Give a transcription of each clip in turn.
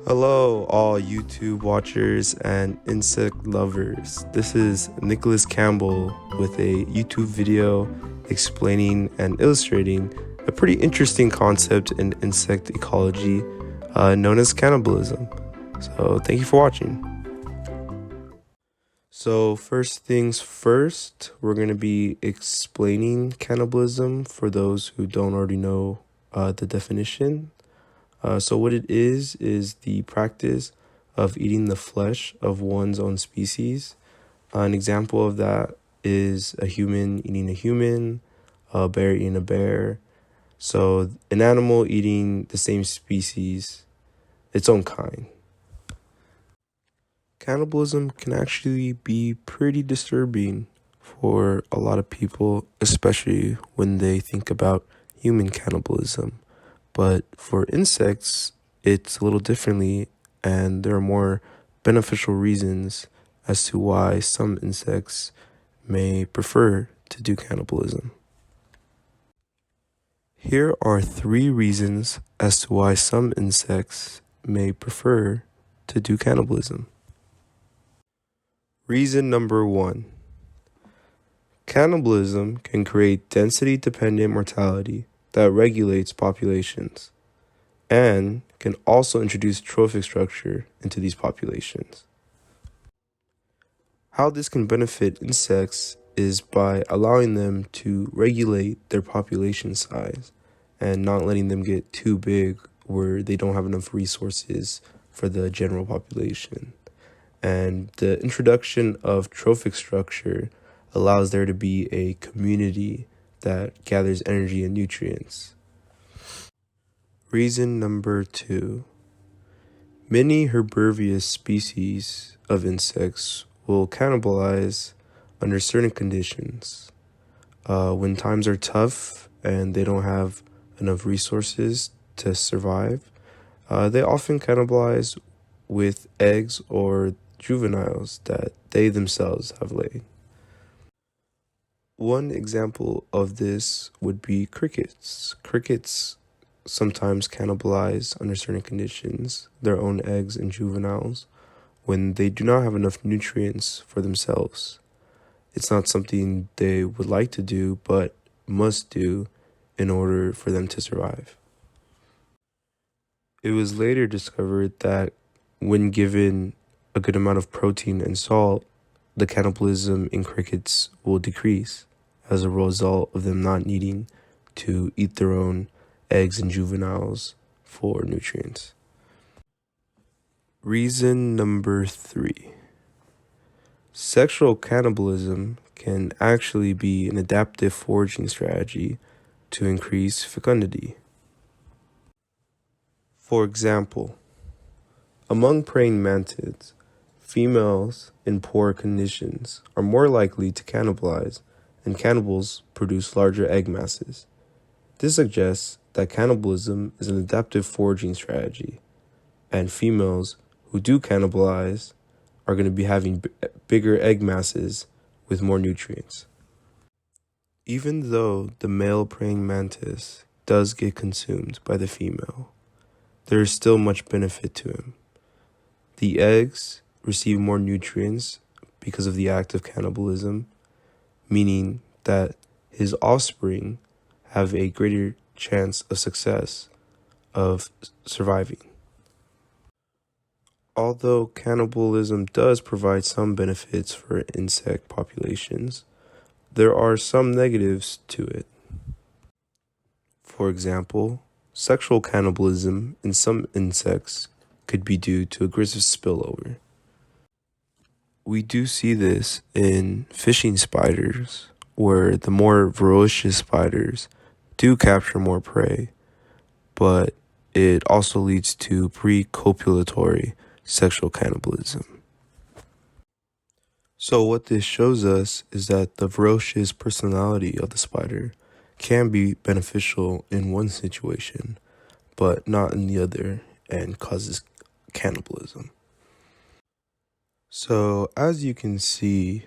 Hello, all YouTube watchers and insect lovers. This is Nicholas Campbell with a YouTube video explaining and illustrating a pretty interesting concept in insect ecology known as cannibalism. So, thank you for watching. So, first things first, we're going to be explaining cannibalism for those who don't already know the definition. So what it is the practice of eating the flesh of one's own species. An example of that is a human eating a human, a bear eating a bear. So an animal eating the same species, its own kind. Cannibalism can actually be pretty disturbing for a lot of people, especially when they think about human cannibalism. But for insects, it's a little differently, and there are more beneficial reasons as to why some insects may prefer to do cannibalism. Here are 3 reasons as to why some insects may prefer to do cannibalism. Reason number 1. Cannibalism can create density-dependent mortality that regulates populations and can also introduce trophic structure into these populations. How this can benefit insects is by allowing them to regulate their population size and not letting them get too big where they don't have enough resources for the general population. And the introduction of trophic structure allows there to be a community that gathers energy and nutrients. Reason number 2. Many herbivorous species of insects will cannibalize under certain conditions. When times are tough and they don't have enough resources to survive, they often cannibalize with eggs or juveniles that they themselves have laid. One example of this would be crickets. Crickets sometimes cannibalize under certain conditions their own eggs and juveniles when they do not have enough nutrients for themselves. It's not something they would like to do, but must do in order for them to survive. It was later discovered that when given a good amount of protein and salt, the cannibalism in crickets will decrease as a result of them not needing to eat their own eggs and juveniles for nutrients. Reason number 3. Sexual cannibalism can actually be an adaptive foraging strategy to increase fecundity. For example, among praying mantids, females in poor conditions are more likely to cannibalize, and cannibals produce larger egg masses. This suggests that cannibalism is an adaptive foraging strategy, and females who do cannibalize are going to be having bigger egg masses with more nutrients. Even though the male praying mantis does get consumed by the female, there is still much benefit to him. The eggs receive more nutrients because of the act of cannibalism, meaning that his offspring have a greater chance of success of surviving. Although cannibalism does provide some benefits for insect populations, there are some negatives to it. For example, sexual cannibalism in some insects could be due to aggressive spillover. We do see this in fishing spiders, where the more ferocious spiders do capture more prey, but it also leads to pre-copulatory sexual cannibalism. So what this shows us is that the ferocious personality of the spider can be beneficial in one situation, but not in the other, and causes cannibalism. So as you can see,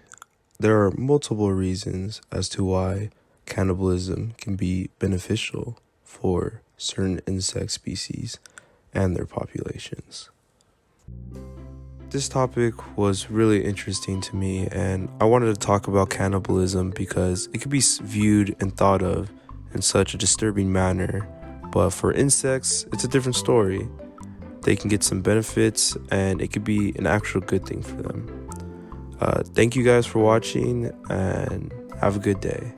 there are multiple reasons as to why cannibalism can be beneficial for certain insect species and their populations. This topic was really interesting to me, and I wanted to talk about cannibalism because it could be viewed and thought of in such a disturbing manner. But for insects, it's a different story. They can get some benefits, and it could be an actual good thing for them. Thank you guys for watching, and have a good day.